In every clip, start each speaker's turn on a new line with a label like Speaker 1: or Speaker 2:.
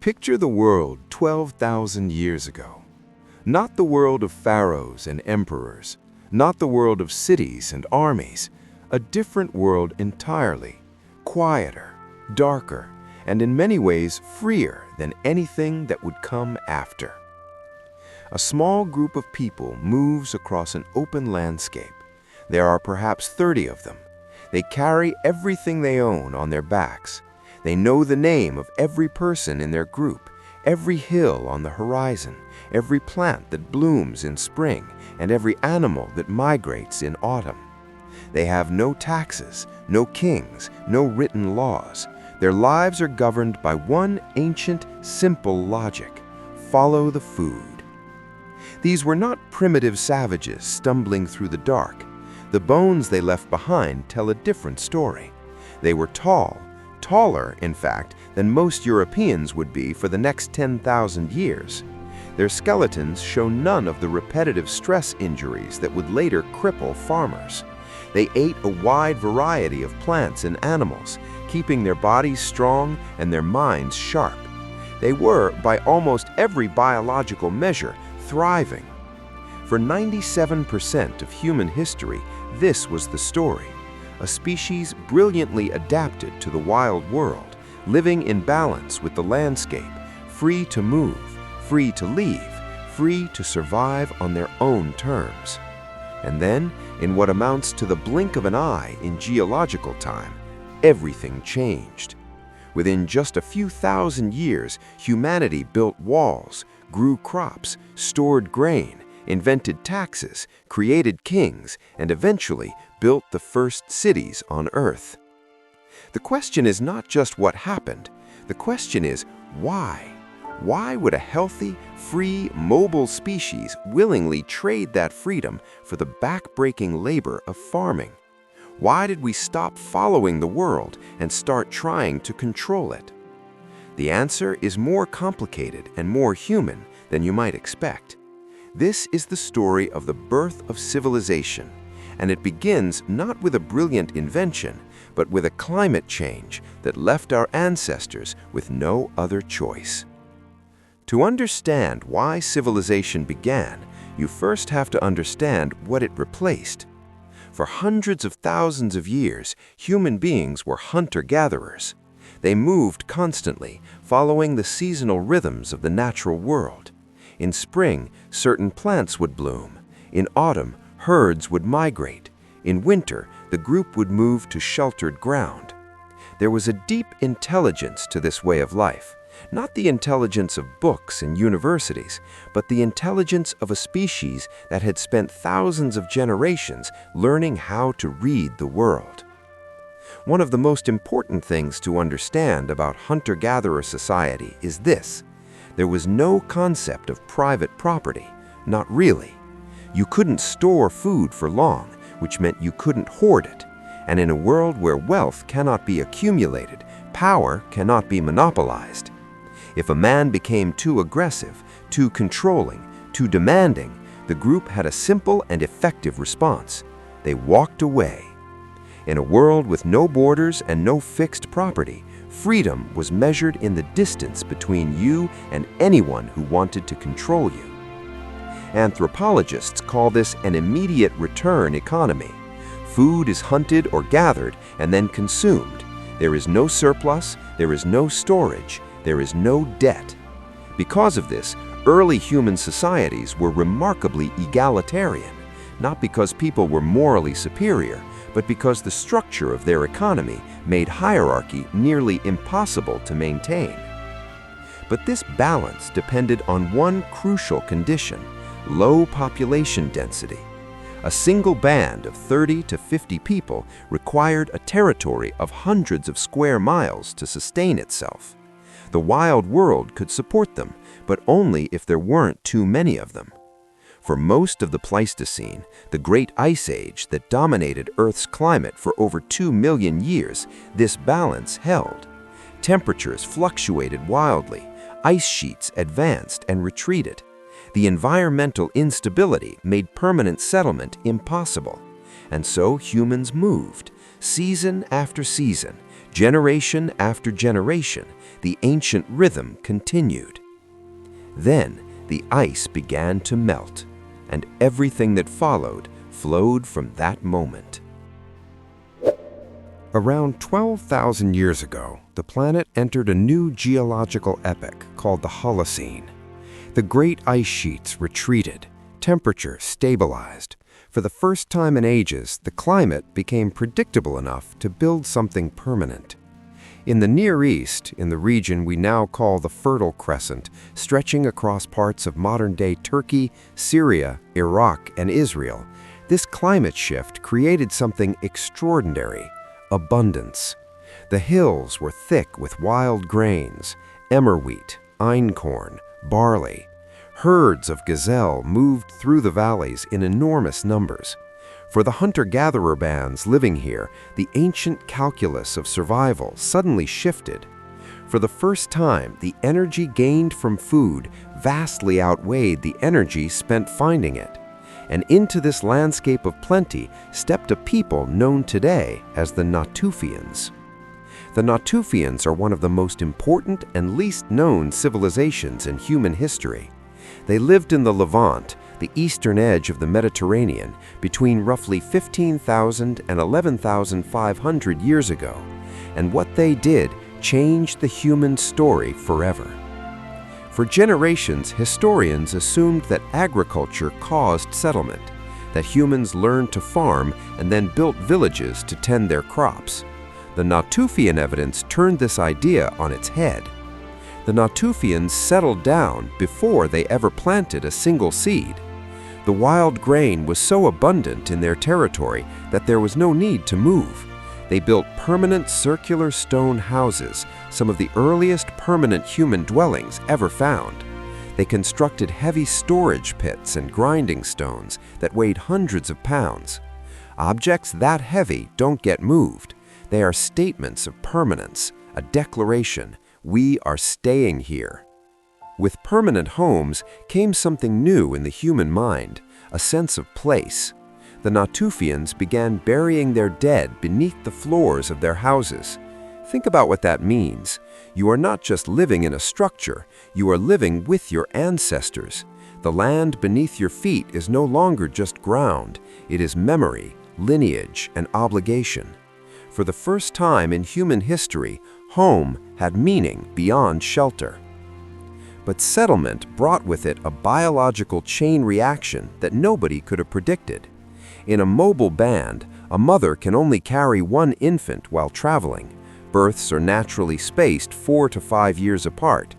Speaker 1: Picture the world 12,000 years ago. Not the world of pharaohs and emperors, not the world of cities and armies, a different world entirely, quieter, darker, and in many ways freer than anything that would come after. A small group of people moves across an open landscape. There are perhaps 30 of them. They carry everything they own on their backs. They know the name of every person in their group, every hill on the horizon, every plant that blooms in spring, and every animal that migrates in autumn. They have no taxes, no kings, no written laws. Their lives are governed by one ancient, simple logic: follow the food. These were not primitive savages stumbling through the dark. The bones they left behind tell a different story. They were tall, taller, in fact, than most Europeans would be for the next 10,000 years. Their skeletons show none of the repetitive stress injuries that would later cripple farmers. They ate a wide variety of plants and animals, keeping their bodies strong and their minds sharp. They were, by almost every biological measure, thriving. For 97% of human history, this was the story. A species brilliantly adapted to the wild world, living in balance with the landscape, free to move, free to leave, free to survive on their own terms. And then, in what amounts to the blink of an eye in geological time, everything changed. Within just a few thousand years, humanity built walls, grew crops, stored grain, invented taxes, created kings, and eventually built the first cities on Earth. The question is not just what happened. The question is why? Why would a healthy, free, mobile species willingly trade that freedom for the back-breaking labor of farming? Why did we stop following the world and start trying to control it? The answer is more complicated and more human than you might expect. This is the story of the birth of civilization, and it begins not with a brilliant invention, but with a climate change that left our ancestors with no other choice. To understand why civilization began, you first have to understand what it replaced. For hundreds of thousands of years, human beings were hunter-gatherers. They moved constantly, following the seasonal rhythms of the natural world. In spring, certain plants would bloom. In autumn, herds would migrate. In winter, the group would move to sheltered ground. There was a deep intelligence to this way of life, not the intelligence of books and universities, but the intelligence of a species that had spent thousands of generations learning how to read the world. One of the most important things to understand about hunter-gatherer society is this: there was no concept of private property, not really. You couldn't store food for long, which meant you couldn't hoard it. And in a world where wealth cannot be accumulated, power cannot be monopolized. If a man became too aggressive, too controlling, too demanding, the group had a simple and effective response. They walked away. In a world with no borders and no fixed property, freedom was measured in the distance between you and anyone who wanted to control you. Anthropologists call this an immediate return economy. Food is hunted or gathered and then consumed. There is no surplus, there is no storage, there is no debt. Because of this, early human societies were remarkably egalitarian, not because people were morally superior, but because the structure of their economy made hierarchy nearly impossible to maintain. But this balance depended on one crucial condition: low population density. A single band of 30 to 50 people required a territory of hundreds of square miles to sustain itself. The wild world could support them, but only if there weren't too many of them. For most of the Pleistocene, the Great Ice Age that dominated Earth's climate for over 2 million years, this balance held. Temperatures fluctuated wildly, ice sheets advanced and retreated. The environmental instability made permanent settlement impossible. And so humans moved, season after season, Generation after generation, the ancient rhythm continued. Then the ice began to melt, and everything that followed flowed from that moment. Around 12,000 years ago, the planet entered a new geological epoch called the Holocene. The great ice sheets retreated, temperature stabilized. For the first time in ages, the climate became predictable enough to build something permanent. In the Near East, in the region we now call the Fertile Crescent, stretching across parts of modern-day Turkey, Syria, Iraq, and Israel, this climate shift created something extraordinary: abundance. The hills were thick with wild grains, emmer wheat, einkorn, barley. Herds of gazelle moved through the valleys in enormous numbers. For the hunter-gatherer bands living here, the ancient calculus of survival suddenly shifted. For the first time, the energy gained from food vastly outweighed the energy spent finding it. And into this landscape of plenty stepped a people known today as the Natufians. The Natufians are one of the most important and least known civilizations in human history. They lived in the Levant, the eastern edge of the Mediterranean, between roughly 15,000 and 11,500 years ago, and what they did changed the human story forever. For generations, historians assumed that agriculture caused settlement, that humans learned to farm and then built villages to tend their crops. The Natufian evidence turned this idea on its head. The Natufians settled down before they ever planted a single seed. The wild grain was so abundant in their territory that there was no need to move. They built permanent circular stone houses, some of the earliest permanent human dwellings ever found. They constructed heavy storage pits and grinding stones that weighed hundreds of pounds. Objects that heavy don't get moved. They are statements of permanence, a declaration: we are staying here. With permanent homes came something new in the human mind, a sense of place. The Natufians began burying their dead beneath the floors of their houses. Think about what that means. You are not just living in a structure, you are living with your ancestors. The land beneath your feet is no longer just ground, it is memory, lineage, and obligation. For the first time in human history, home had meaning beyond shelter. But settlement brought with it a biological chain reaction that nobody could have predicted. In a mobile band, a mother can only carry one infant while traveling. Births are naturally spaced 4 to 5 years apart.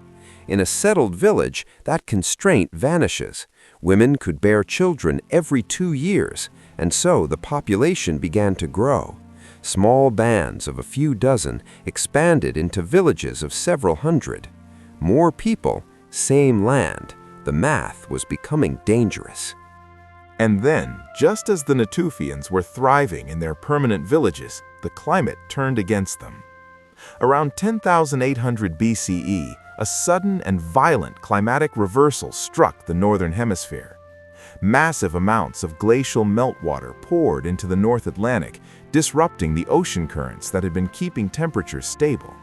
Speaker 1: In a settled village, that constraint vanishes. Women could bear children every 2 years, and so the population began to grow. Small bands of a few dozen expanded into villages of several hundred. More people, same land. The math was becoming dangerous.
Speaker 2: And then, just as the Natufians were thriving in their permanent villages, the climate turned against them. Around 10,800 BCE, a sudden and violent climatic reversal struck the northern hemisphere. Massive amounts of glacial meltwater poured into the North Atlantic, disrupting the ocean currents that had been keeping temperatures stable.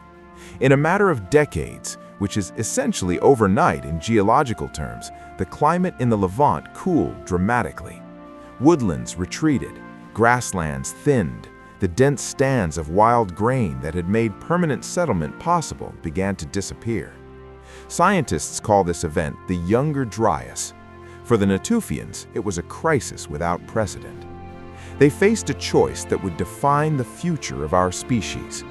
Speaker 2: In a matter of decades, which is essentially overnight in geological terms, the climate in the Levant cooled dramatically. Woodlands retreated, grasslands thinned, the dense stands of wild grain that had made permanent settlement possible began to disappear. Scientists call this event the Younger Dryas. For the Natufians, it was a crisis without precedent. They faced a choice that would define the future of our species.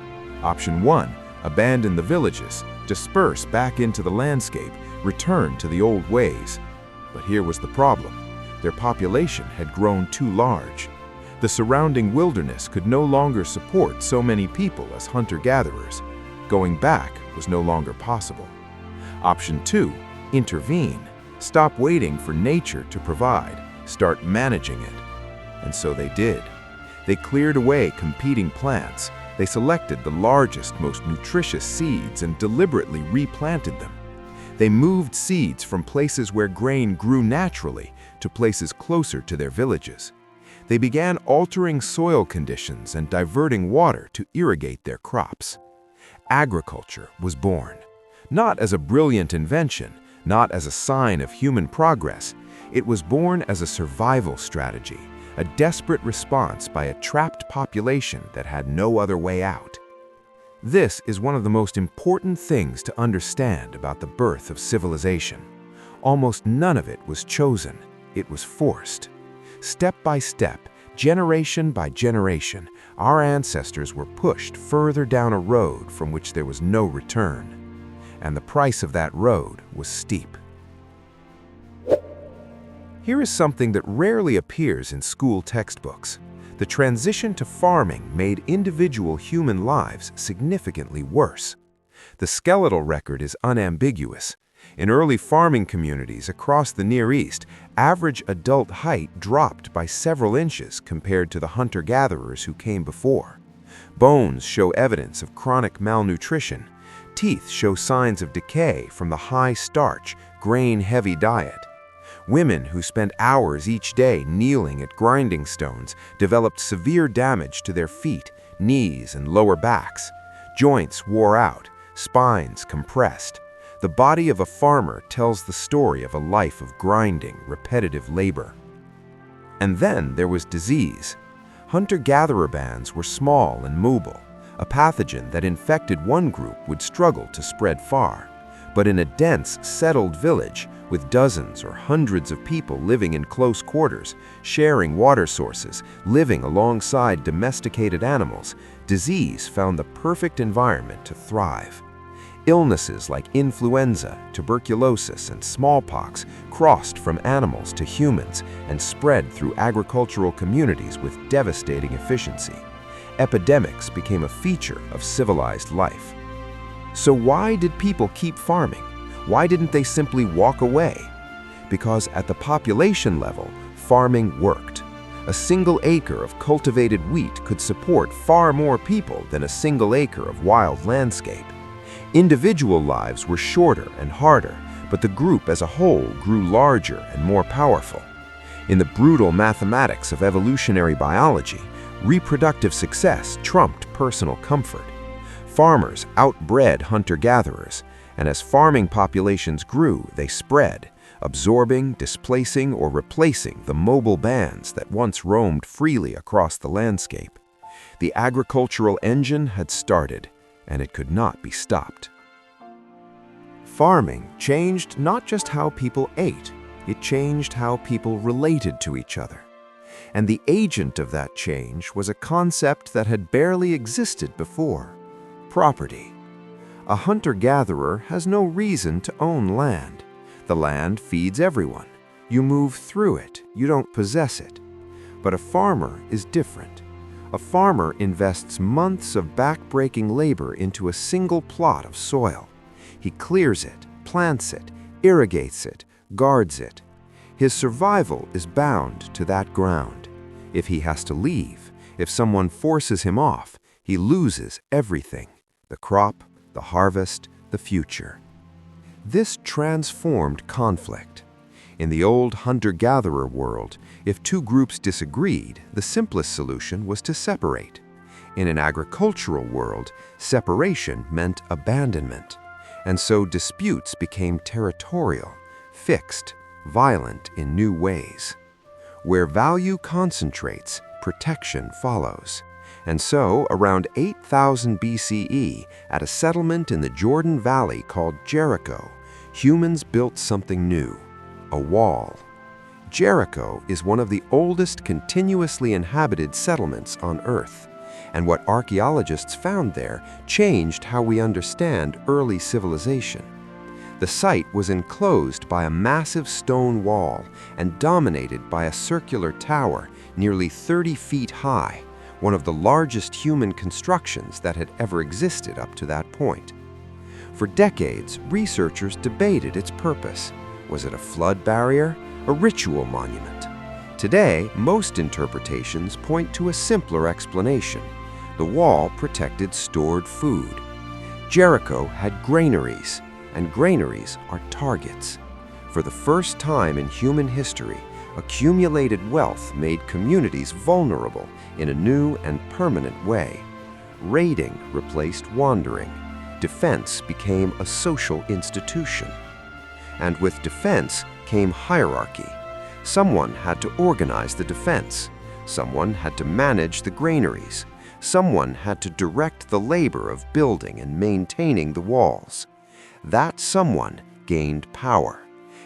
Speaker 2: Option 1, abandon the villages, disperse back into the landscape, return to the old ways. But here was the problem. Their population had grown too large. The surrounding wilderness could no longer support so many people as hunter-gatherers. Going back was no longer possible. Option 2, intervene. Stop waiting for nature to provide. Start managing it. And so they did. They cleared away competing plants. They selected the largest, most nutritious seeds and deliberately replanted them. They moved seeds from places where grain grew naturally to places closer to their villages. They began altering soil conditions and diverting water to irrigate their crops. Agriculture was born, not as a brilliant invention, not as a sign of human progress. It was born as a survival strategy, a desperate response by a trapped population that had no other way out. This is one of the most important things to understand about the birth of civilization. Almost none of it was chosen, it was forced. Step by step, generation by generation, our ancestors were pushed further down a road from which there was no return. And the price of that road was steep. Here is something that rarely appears in school textbooks. The transition to farming made individual human lives significantly worse. The skeletal record is unambiguous. In early farming communities across the Near East, average adult height dropped by several inches compared to the hunter-gatherers who came before. Bones show evidence of chronic malnutrition. Teeth show signs of decay from the high-starch, grain-heavy diet. Women who spent hours each day kneeling at grinding stones developed severe damage to their feet, knees, and lower backs. Joints wore out, spines compressed. The body of a farmer tells the story of a life of grinding, repetitive labor. And then there was disease. Hunter-gatherer bands were small and mobile. A pathogen that infected one group would struggle to spread far. But in a dense, settled village, with dozens or hundreds of people living in close quarters, sharing water sources, living alongside domesticated animals, disease found the perfect environment to thrive. Illnesses like influenza, tuberculosis, and smallpox crossed from animals to humans and spread through agricultural communities with devastating efficiency. Epidemics became a feature of civilized life. So why did people keep farming? Why didn't they simply walk away? Because at the population level, farming worked. A single acre of cultivated wheat could support far more people than a single acre of wild landscape. Individual lives were shorter and harder, but the group as a whole grew larger and more powerful. In the brutal mathematics of evolutionary biology, reproductive success trumped personal comfort. Farmers outbred hunter-gatherers, and as farming populations grew, they spread, absorbing, displacing, or replacing the mobile bands that once roamed freely across the landscape. The agricultural engine had started, and it could not be stopped. Farming changed not just how people ate, it changed how people related to each other. And the agent of that change was a concept that had barely existed before: property. A hunter-gatherer has no reason to own land. The land feeds everyone. You move through it, you don't possess it. But a farmer is different. A farmer invests months of back-breaking labor into a single plot of soil. He clears it, plants it, irrigates it, guards it. His survival is bound to that ground. If he has to leave, if someone forces him off, he loses everything: the crop, the harvest, the future. This transformed conflict. In the old hunter-gatherer world, if two groups disagreed, the simplest solution was to separate. In an agricultural world, separation meant abandonment. And so disputes became territorial, fixed, violent in new ways. Where value concentrates, protection follows. And so, around 8000 BCE, at a settlement in the Jordan Valley called Jericho, humans built something new: a wall. Jericho is one of the oldest continuously inhabited settlements on Earth, and what archaeologists found there changed how we understand early civilization. The site was enclosed by a massive stone wall and dominated by a circular tower nearly 30 feet high, one of the largest human constructions that had ever existed up to that point. For decades, researchers debated its purpose. Was it a flood barrier? A ritual monument? Today, most interpretations point to a simpler explanation. The wall protected stored food. Jericho had granaries, and granaries are targets. For the first time in human history,
Speaker 3: Accumulated wealth made communities vulnerable in a new and permanent way. Raiding replaced wandering. Defense became a social institution. And with defense came hierarchy. Someone had to organize the defense. Someone had to manage the granaries. Someone had to direct the labor of building and maintaining the walls. That someone gained power,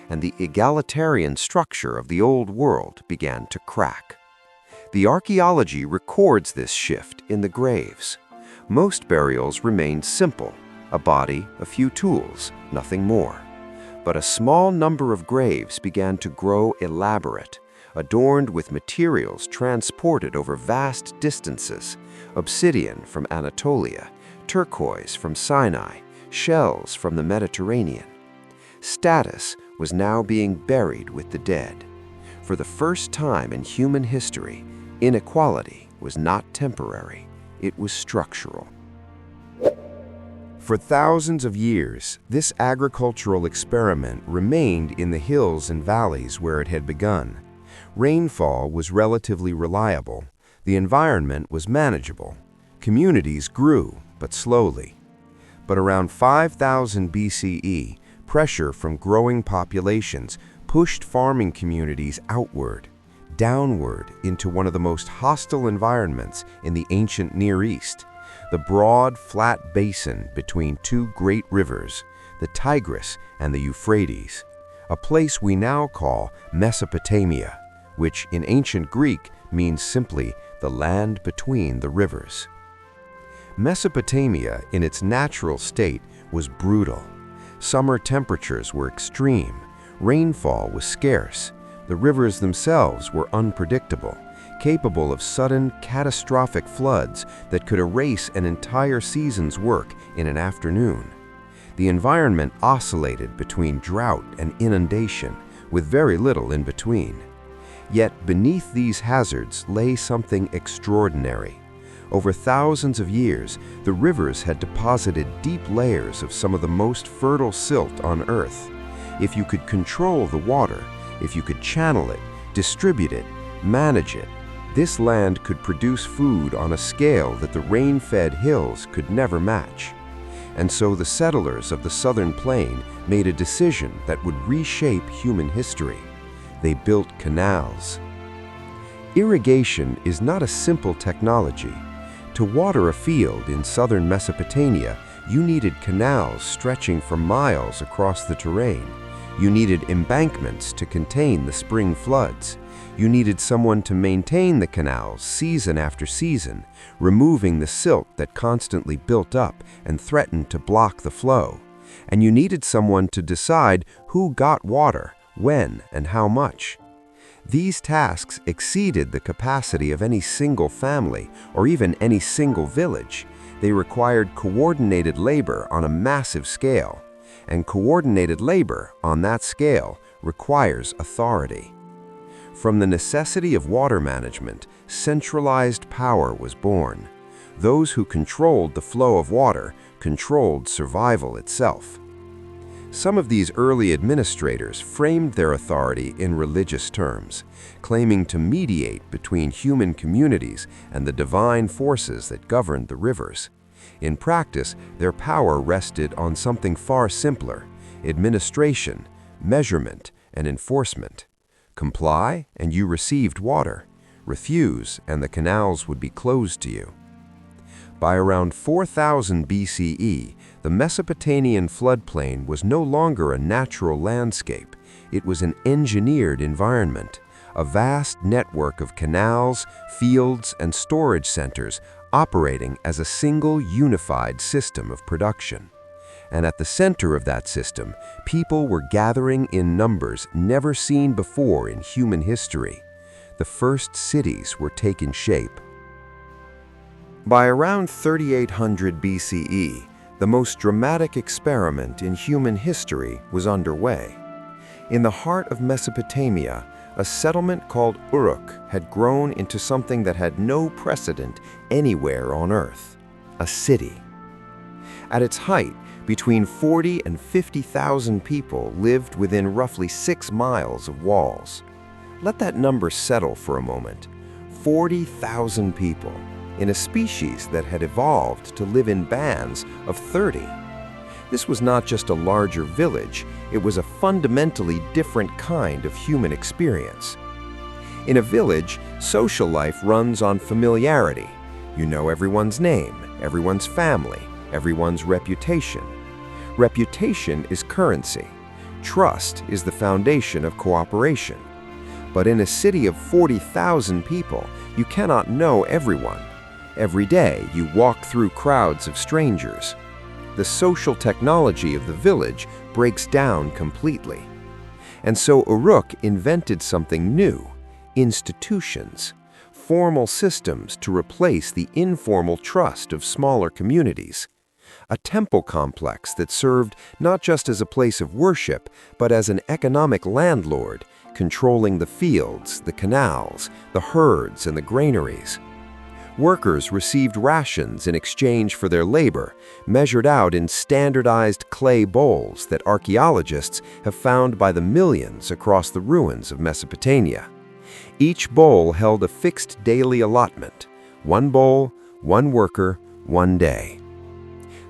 Speaker 3: and the egalitarian structure of the old world began to crack. The archaeology records this shift in the graves. Most burials remained simple, a body, a few tools, nothing more. But a small number of graves began to grow elaborate, adorned with materials transported over vast distances: obsidian from Anatolia, turquoise from Sinai, shells from the Mediterranean. Status was now being buried with the dead. For the first time in human history, inequality was not temporary, it was structural.
Speaker 1: For thousands of years, this agricultural experiment remained in the hills and valleys where it had begun. Rainfall was relatively reliable. The environment was manageable. Communities grew, but slowly. But around 5000 BCE, pressure from growing populations pushed farming communities outward, downward into one of the most hostile environments in the ancient Near East. The broad, flat basin between two great rivers, the Tigris and the Euphrates, a place we now call Mesopotamia, which in ancient Greek means simply the land between the rivers. Mesopotamia, in its natural state, was brutal. Summer temperatures were extreme, rainfall was scarce, the rivers themselves were unpredictable, capable of sudden, catastrophic floods that could erase an entire season's work in an afternoon. The environment oscillated between drought and inundation, with very little in between. Yet beneath these hazards lay something extraordinary. Over thousands of years, the rivers had deposited deep layers of some of the most fertile silt on Earth. If you could control the water, if you could channel it, distribute it, manage it, this land could produce food on a scale that the rain-fed hills could never match. And so the settlers of the southern plain made a decision that would reshape human history. They built canals. Irrigation is not a simple technology. To water a field in southern Mesopotamia, you needed canals stretching for miles across the terrain. You needed embankments to contain the spring floods. You needed someone to maintain the canals season after season, removing the silt that constantly built up and threatened to block the flow. And you needed someone to decide who got water, when, and how much. These tasks exceeded the capacity of any single family or even any single village. They required coordinated labor on a massive scale. And coordinated labor on that scale requires authority. From the necessity of water management, centralized power was born. Those who controlled the flow of water controlled survival itself. Some of these early administrators framed their authority in religious terms, claiming to mediate between human communities and the divine forces that governed the rivers. In practice, their power rested on something far simpler: administration, measurement, and enforcement. Comply, and you received water. Refuse, and the canals would be closed to you. By around 4000 BCE, the Mesopotamian floodplain was no longer a natural landscape. It was an engineered environment, a vast network of canals, fields, and storage centers operating as a single unified system of production. And at the center of that system, people were gathering in numbers never seen before in human history. The first cities were taking shape. By around 3800 BCE, the most dramatic experiment in human history was underway. In the heart of Mesopotamia, a settlement called Uruk had grown into something that had no precedent anywhere on Earth: a city. At its height, between 40 and 50,000 people lived within roughly 6 miles of walls.
Speaker 3: Let that number settle for a moment. 40,000 people in a species that had evolved to live in bands of 30. This was not just a larger village, it was a fundamentally different kind of human experience. In a village, social life runs on familiarity. You know everyone's name, everyone's family, everyone's reputation. Reputation is currency. Trust is the foundation of cooperation. But in a city of 40,000 people, you cannot know everyone. Every day, you walk through crowds of strangers. The social technology of the village breaks down completely. And so Uruk invented something new: institutions, formal systems to replace the informal trust of smaller communities. A temple complex that served not just as a place of worship, but as an economic landlord, controlling the fields, the canals, the herds, and the granaries. Workers received rations in exchange for their labor, measured out in standardized clay bowls that archaeologists have found by the millions across the ruins of Mesopotamia. Each bowl held a fixed daily allotment: one bowl, one worker, one day.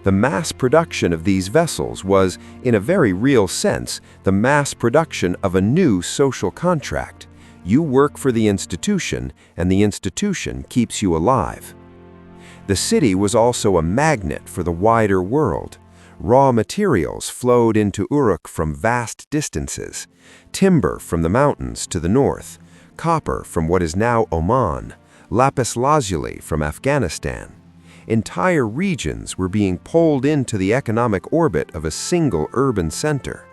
Speaker 3: The mass production of these vessels was, in a very real sense, the mass production of a new social contract. You work for the institution, and the institution keeps you alive. The city was also a magnet for the wider world. Raw materials flowed into Uruk from vast distances: timber from the mountains to the north, copper from what is now Oman, lapis lazuli from Afghanistan. Entire regions were being pulled into the economic orbit of a single urban center.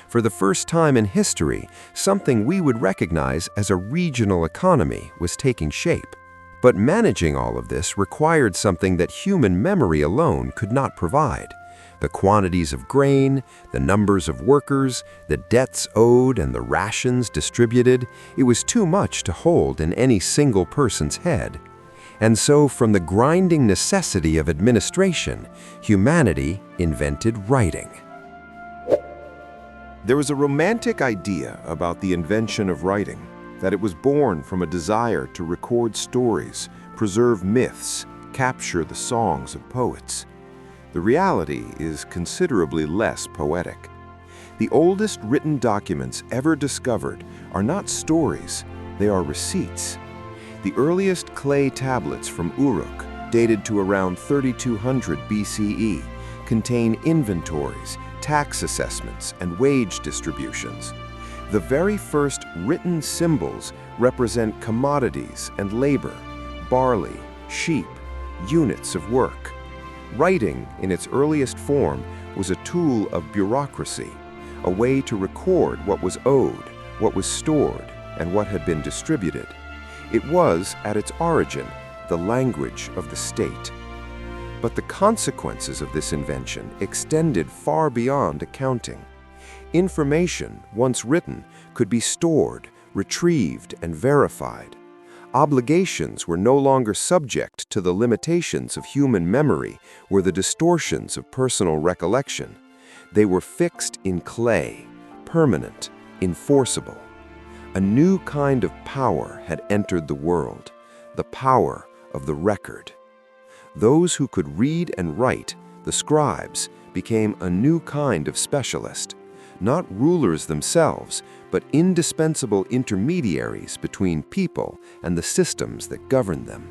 Speaker 3: For the first time in history, something we would recognize as a regional economy was taking shape. But managing all of this required something that human memory alone could not provide: the quantities of grain, the numbers of workers, the debts owed, and the rations distributed. It was too much to hold in any single person's head. And so, from the grinding necessity of administration, humanity invented writing.
Speaker 1: There was a romantic idea about the invention of writing, that it was born from a desire to record stories, preserve myths, capture the songs of poets. The reality is considerably less poetic. The oldest written documents ever discovered are not stories, they are receipts. The earliest clay tablets from Uruk, dated to around 3200 BCE, contain inventories, tax assessments, and wage distributions. The very first written symbols represent commodities and labor: barley, sheep, units of work. Writing, in its earliest form, was a tool of bureaucracy, a way to record what was owed, what was stored, and what had been distributed. It was, at its origin, the language of the state. But the consequences of this invention extended far beyond accounting. Information, once written, could be stored, retrieved, and verified. Obligations were no longer subject to the limitations of human memory or the distortions of personal recollection. They were fixed in clay, permanent, enforceable. A new kind of power had entered the world, the power of the record. Those who could read and write, the scribes, became a new kind of specialist, not rulers themselves, but indispensable intermediaries between people and the systems that governed them.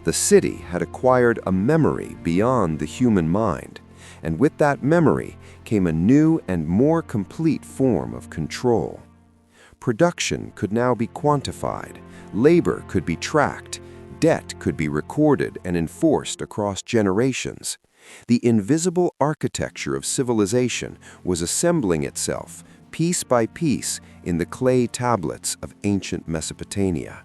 Speaker 1: The city had acquired a memory beyond the human mind, and with that memory came a new and more complete form of control. Production could now be quantified, labor could be tracked, debt could be recorded and enforced across generations. The invisible architecture of civilization was assembling itself, piece by piece, in the clay tablets of ancient Mesopotamia.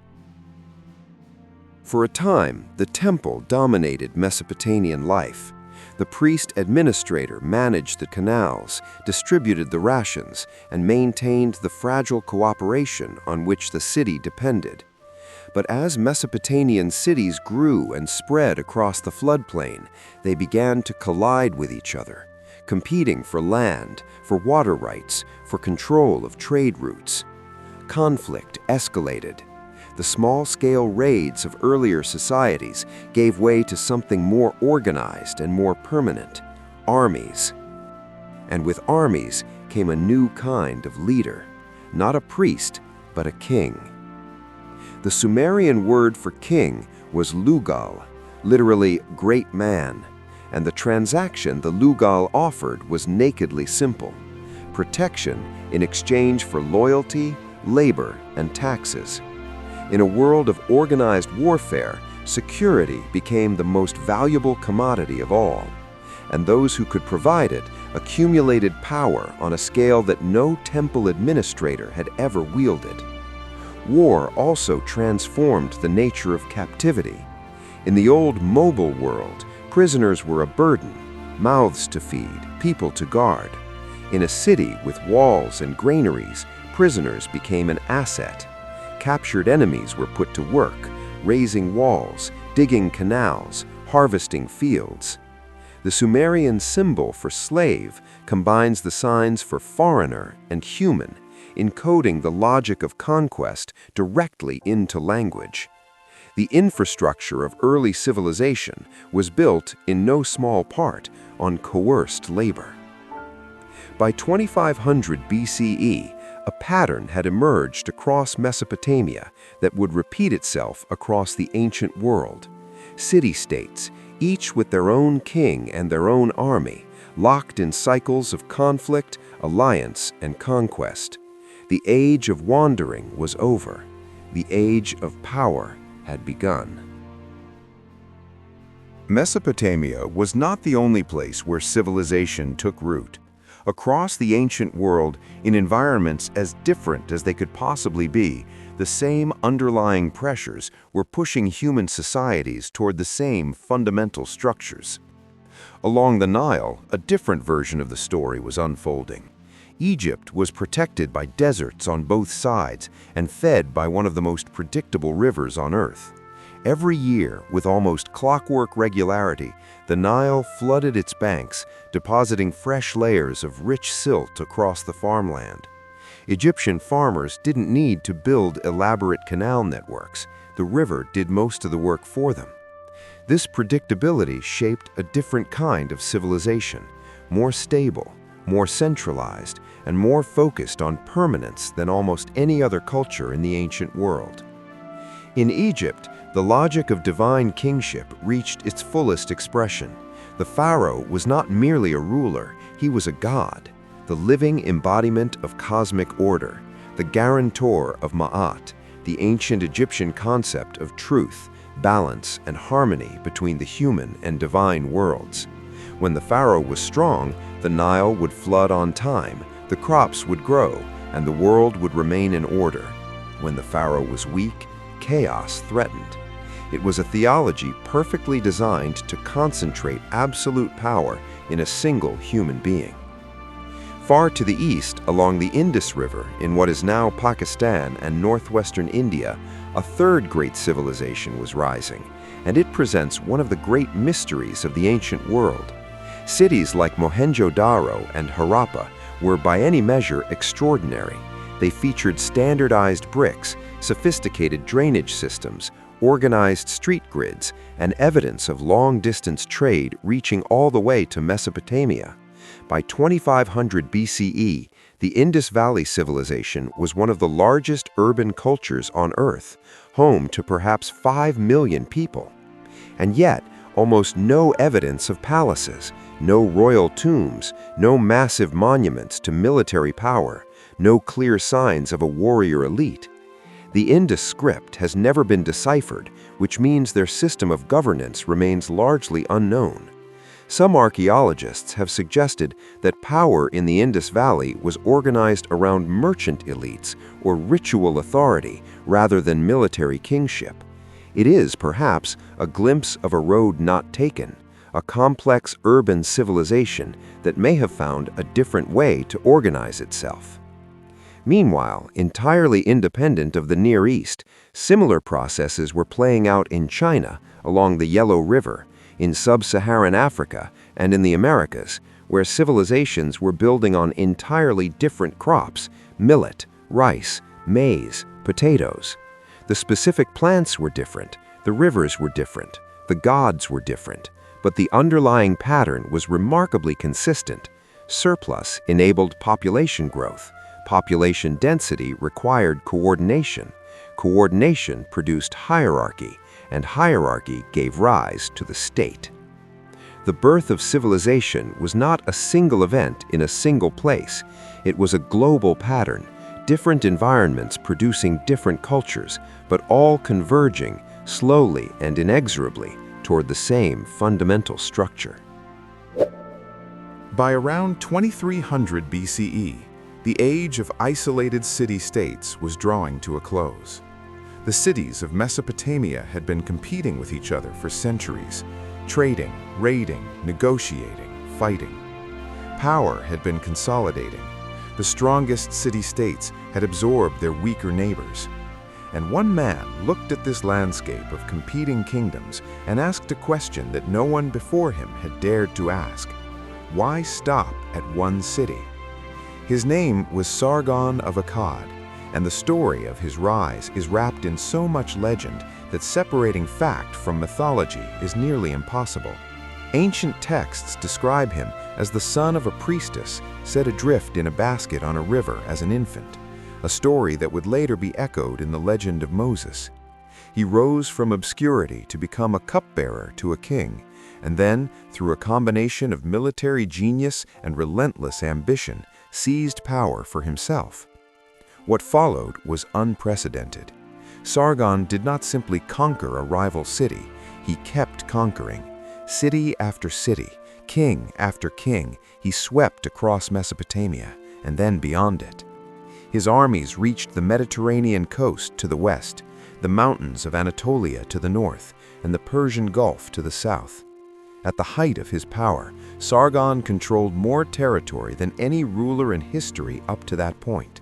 Speaker 1: For a time, the temple dominated Mesopotamian life. The priest-administrator managed the canals, distributed the rations, and maintained the fragile cooperation on which the city depended. But as Mesopotamian cities grew and spread across the floodplain, they began to collide with each other, competing for land, for water rights, for control of trade routes.
Speaker 3: conflict escalated. The small-scale raids of earlier societies gave way to something more organized and more permanent: armies. And with armies came a new kind of leader, not a priest, but a king. The Sumerian word for king was lugal, literally great man, and the transaction the lugal offered was nakedly simple: protection in exchange for loyalty, labor, and taxes. In a world of organized warfare, security became the most valuable commodity of all, and those who could provide it accumulated power on a scale that no temple administrator had ever wielded. War also transformed the nature of captivity. In the old mobile world, prisoners were a burden, mouths to feed, people to guard. In a city with walls and granaries, prisoners became an asset. Captured enemies were put to work, raising walls, digging canals, harvesting fields. The Sumerian symbol for slave combines the signs for foreigner and human, encoding the logic of conquest directly into language. The infrastructure of early civilization was built, in no small part, on coerced labor. By 2500 BCE, a pattern had emerged across Mesopotamia that would repeat itself across the ancient world. City-states, each with their own king and their own army, locked in cycles of conflict, alliance, and conquest. The age of wandering was over. The age of power had begun.
Speaker 1: Mesopotamia was not the only place where civilization took root. Across the ancient world, in environments as different as they could possibly be, the same underlying pressures were pushing human societies toward the same fundamental structures. Along the Nile, a different version of the story was unfolding. Egypt was protected by deserts on both sides and fed by one of the most predictable rivers on Earth. Every year, with almost clockwork regularity, the Nile flooded its banks, depositing fresh layers of rich silt across the farmland. Egyptian farmers didn't need to build elaborate canal networks. The river did most of the work for them. This predictability shaped a different kind of civilization, more stable, more centralized, and more focused on permanence than almost any other culture in the ancient world. In Egypt, the logic of divine kingship reached its fullest expression. The pharaoh was not merely a ruler, he was a god, the living embodiment of cosmic order, the guarantor of Ma'at, the ancient Egyptian concept of truth, balance, and harmony between the human and divine worlds. When the pharaoh was strong, the Nile would flood on time, the crops would grow, and the world would remain in order. When the pharaoh was weak, chaos threatened. It was a theology perfectly designed to concentrate absolute power in a single human being. Far to the east, along the Indus River, in what is now Pakistan and northwestern India, a third great civilization was rising, and it presents one of the great mysteries of the ancient world. Cities like Mohenjo-Daro and Harappa were by any measure extraordinary. They featured standardized bricks, sophisticated drainage systems, organized street grids, and evidence of long-distance trade reaching all the way to Mesopotamia. By 2500 BCE, the Indus Valley civilization was one of the largest urban cultures on Earth, home to perhaps 5 million people. And yet, almost no evidence of palaces, no royal tombs, no massive monuments to military power, no clear signs of a warrior elite. The Indus script has never been deciphered, which means their system of governance remains largely unknown. Some archaeologists have suggested that power in the Indus Valley was organized around merchant elites or ritual authority rather than military kingship. It is, perhaps, a glimpse of a road not taken, a complex urban civilization that may have found a different way to organize itself. Meanwhile, entirely independent of the Near East, similar processes were playing out in China, along the Yellow River, in sub-Saharan Africa, and in the Americas, where civilizations were building on entirely different crops: millet, rice,
Speaker 3: maize, potatoes. The specific plants were different, the rivers were different, the gods were different, but the underlying pattern was remarkably consistent. Surplus enabled population growth. Population density required coordination. Coordination produced hierarchy, and hierarchy gave rise to the state. The birth of civilization was not a single event in a single place. It was a global pattern, different environments producing different cultures, but all converging, slowly and inexorably, toward the same fundamental structure.
Speaker 2: By around 2300 BCE, the age of isolated city-states was drawing to a close. The cities of Mesopotamia had been competing with each other for centuries, trading, raiding, negotiating, fighting. Power had been consolidating. The strongest city-states had absorbed their weaker neighbors. And one man looked at this landscape of competing kingdoms and asked a question that no one before him had dared to ask. Why stop at one city? His name was Sargon of Akkad, and the story of his rise is wrapped in so much legend that separating fact from mythology is nearly impossible. Ancient texts describe him as the son of a priestess set adrift in a basket on a river as an infant, a story that would later be echoed in the legend of Moses. He rose from obscurity to become a cupbearer to a king, and then, through a combination of military genius and relentless ambition, seized power for himself. What followed was unprecedented. Sargon did not simply conquer a rival city, he kept conquering. City after city, king after king, he swept across Mesopotamia, and then beyond it. His armies reached the Mediterranean coast to the west, the mountains of Anatolia to the north, and the Persian Gulf to the south. At the height of his power, Sargon controlled more territory than any ruler in history up to that point.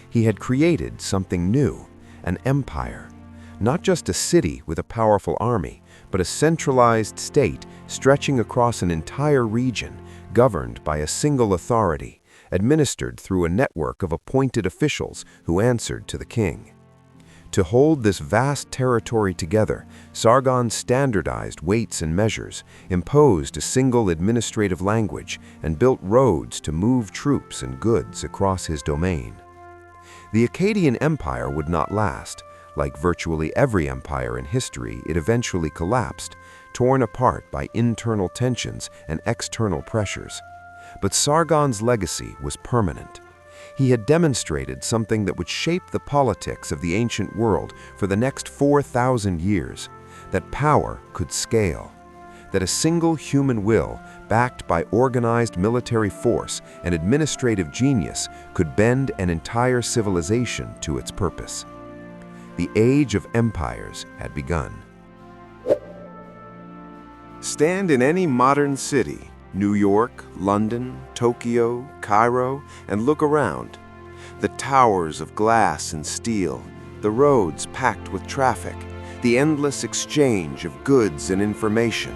Speaker 2: He had created something new, an empire, not just a city with a powerful army, but a centralized state stretching across an entire region, governed by a single authority, administered through a network of appointed officials who answered to the king. To hold this vast territory together, Sargon standardized weights and measures, imposed a single administrative language, and built roads to move troops and goods across his domain. The Akkadian Empire would not last. Like virtually every empire in history, it eventually collapsed, torn apart by internal tensions and external pressures. But Sargon's legacy was permanent. He had demonstrated something that would shape the politics of the ancient world for the next 4,000 years, that power could scale, that a single human will, backed by organized military force and administrative genius, could bend an entire civilization to its purpose. The age of empires had begun.
Speaker 1: Stand in any modern city, New York, London, Tokyo, Cairo, and look around. The towers of glass and steel, the roads packed with traffic, the endless exchange of goods and information,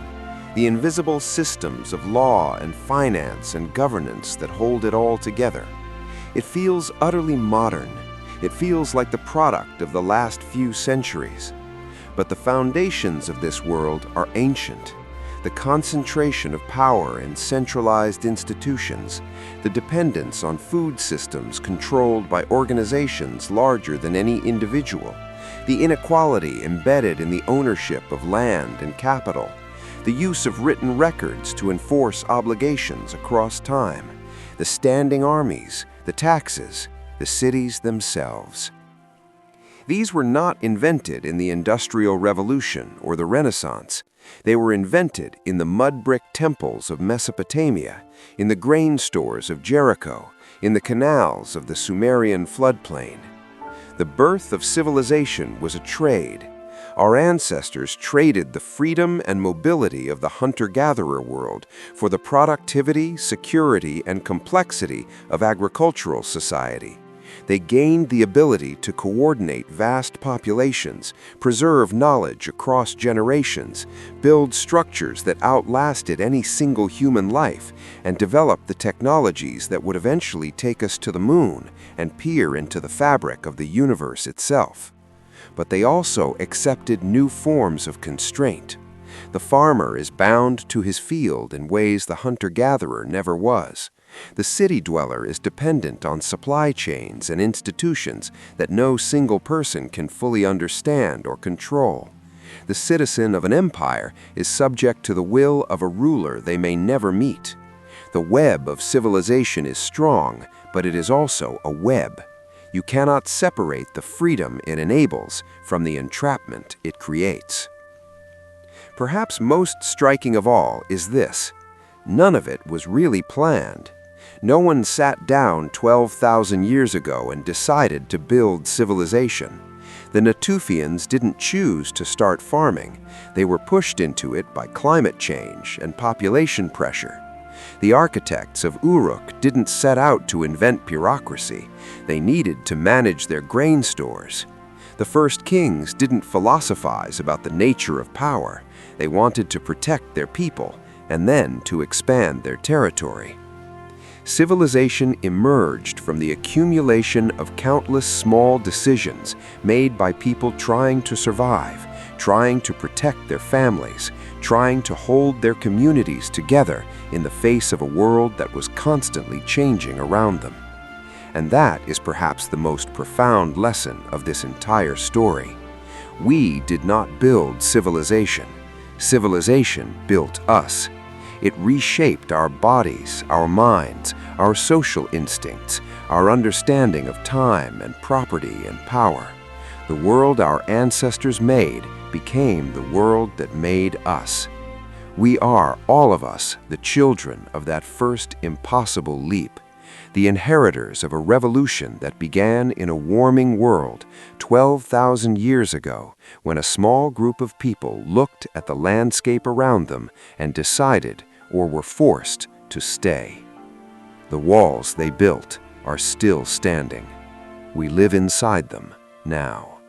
Speaker 1: the invisible systems of law and finance and governance that hold it all together. It feels utterly modern. It feels like the product of the last few centuries. But the foundations of this world are ancient. The concentration of power in centralized institutions, the dependence on food systems controlled by organizations larger than any individual, the inequality embedded in the ownership of land and capital, the use of written records to enforce obligations across time, the standing armies, the taxes, the cities themselves. These were not invented in the Industrial Revolution or the Renaissance. They were invented in the mud-brick temples of Mesopotamia, in the grain stores of Jericho, in the canals of the Sumerian floodplain. The birth of civilization was a trade. Our ancestors traded the freedom and mobility of the hunter-gatherer world for the productivity, security, and complexity of agricultural society.
Speaker 3: They gained the ability to coordinate vast populations, preserve knowledge across generations, build structures that outlasted any single human life, and develop the technologies that would eventually take us to the moon and peer into the fabric of the universe itself. But they also accepted new forms of constraint. The farmer is bound to his field in ways the hunter-gatherer never was. The city dweller is dependent on supply chains and institutions that no single person can fully understand or control. The citizen of an empire is subject to the will of a ruler they may never meet. The web of civilization is strong, but it is also a web. You cannot separate the freedom it enables from the entrapment it creates. Perhaps most striking of all is this: none of it was really planned. No one sat down 12,000 years ago and decided to build civilization. The Natufians didn't choose to start farming. They were pushed into it by climate change and population pressure. The architects of Uruk didn't set out to invent bureaucracy. They needed to manage their grain stores. The first kings didn't philosophize about the nature of power. They wanted to protect their people and then to expand their territory. Civilization emerged from the accumulation of countless small decisions made by people trying to survive, trying to protect their families, trying to hold their communities together in the face of a world that was constantly changing around them. And that is perhaps the most profound lesson of this entire story. We did not build civilization. Civilization built us. It reshaped our bodies, our minds, our social instincts, our understanding of time and property and power. The world our ancestors made became the world that made us. We are, all of us, the children of that first impossible leap, the inheritors of a revolution that began in a warming world 12,000 years ago, when a small group of people looked at the landscape around them and decided, or were forced, to stay. The walls they built are still standing. We live inside them now.